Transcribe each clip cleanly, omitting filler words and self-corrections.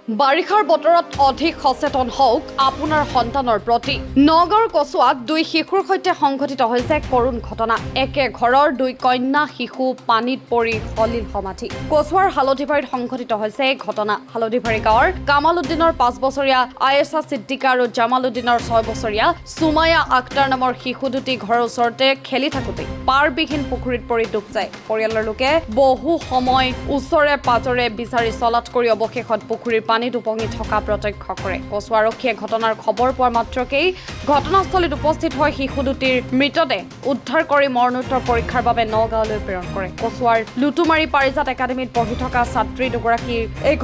বাৰিষাৰ বতৰত অধিক সচেতন হওক আপোনাৰ সন্তানৰ প্ৰতি। নগাঁৱৰ কচুৱাত 2 শিশুৰ সৈতে সংঘটিত হৈছে কৰুণ ঘটনা। একে ঘৰৰ 2 কন্যা শিশু পানীত পৰি সলিল সমাধি। কচুৱাৰ হালধিবাৰীত সংঘটিত হৈছে এই ঘটনা। হালধিবাৰী গাঁৱৰ কামাল উদ্দিনৰ 5 বছৰীয়া আয়েশা সিদ্দিকা আৰু জামাল উদ্দিনৰ 6 বছৰীয়া সুমায়া আক্তাৰ নামৰ শিশু দুটি ঘৰৰ ওচৰতে খেলি থাকোঁতে পাৰবিহীন পুখুৰীত পৰি ডুব যায়। পৰিয়ালৰ লোকে বহু সময় ওচৰে পাজৰে বিচাৰি চলাত কৰি অৱশেষত পুখুৰীৰ পানীত উপঙি থকা প্ৰত্যক্ষ কৰে। কচু আৰক্ষীয়ে ঘটনাৰ খবৰ পোৱাৰ মাত্ৰকেই ঘটনাস্থলীত উপস্থিত হৈ শিশু দুটিৰ মৃতদেহ উদ্ধাৰ কৰি মৰণোত্তৰ পৰীক্ষাৰ বাবে নগাঁৱলৈ প্ৰেৰণ কৰে। কচুৱাৰ লুটুমাৰী পাৰিজাত একাডেমীত পঢ়ি থকা ছাত্ৰী দুগৰাকীৰ এই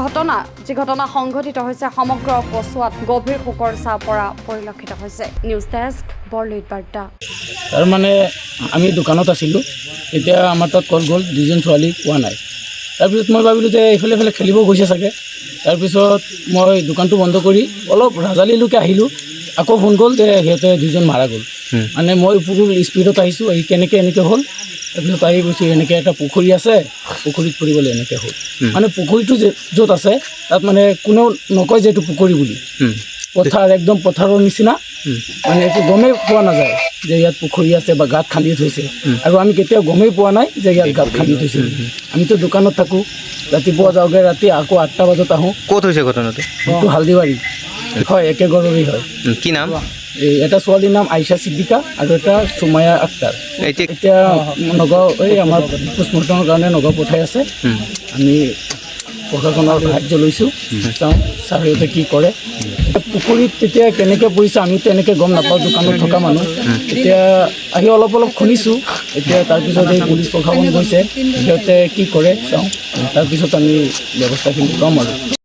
ঘটনা সংঘটিত হৈছে সমগ্ৰ কচুৱাত গভীৰ শোকৰ ছাঁ পৰা পৰিলক্ষিত হৈছে। নিউজ ডেস্ক বৰলুইত বাৰ্তা। তাৰ মানে আমি দোকানত আছিলোঁ, এতিয়া আমাৰ তাত কল গ'ল 2জন ছোৱালী পোৱা নাই। তাৰপিছত মই ভাবিলোঁ যে এইফালে খেলিব গৈছে চাগে। তাৰপিছত মই দোকানটো বন্ধ কৰি অলপ ৰাজালিলৈকে আহিলোঁ, আকৌ ফোন গ'ল যে সিহঁতে 2জন মাৰা গ'ল। মানে মই ফুল স্পীডত আহিছোঁ, আহি এনেকৈ হ'ল। তাৰপিছত আহি গৈছোঁ, এনেকৈ এটা পুখুৰী আছে, পুখুৰীত পৰিবলৈ এনেকৈ হ'ল। মানে পুখুৰীটো য'ত আছে তাত মানে কোনেও নকয় যে এইটো পুখুৰী বুলি। পথাৰ একদম পথাৰৰ নিচিনা, মানে একো গমেই পোৱা নাযায় যে ইয়াত পুখুৰী আছে বা গাঁত খান্দি থৈছে। আৰু আমি কেতিয়াও গমেই পোৱা নাই যে ইয়াত গাঁত খান্দি থৈছে। আমিতো দোকানত থাকোঁ, ৰাতিপুৱা যাওঁগৈ, ৰাতি আকৌ 8টা বজাত আহোঁ। ক'ত হৈছে ঘটনাটো? এইটো হালদিবাৰী হয়, একে ঘৰৰেই হয়। কি নাম? এই এটা ছোৱালীৰ নাম আয়েশা সিদ্দিকা আৰু এটা সুমায়া আক্তাৰ। এতিয়া নগাঁও এই আমাৰ পোষ্টমৰ্টমৰ কাৰণে নগাঁও পঠাই আছে। আমি প্ৰশাসনৰ সাহায্য লৈছোঁ, চাওঁ ছাৰহঁতে কি কৰে। পুখুৰীত তেতিয়া কেনেকৈ পৰিছে আমিতো এনেকৈ গম নাপাওঁ, দোকানত থকা মানুহ। এতিয়া আহি অলপ শুনিছোঁ। এতিয়া তাৰপিছত এই পুলিচ প্ৰশাসন গৈছে, সিহঁতে কি কৰে চাওঁ, তাৰপিছত আমি ব্যৱস্থাখিনি ল'ম আৰু।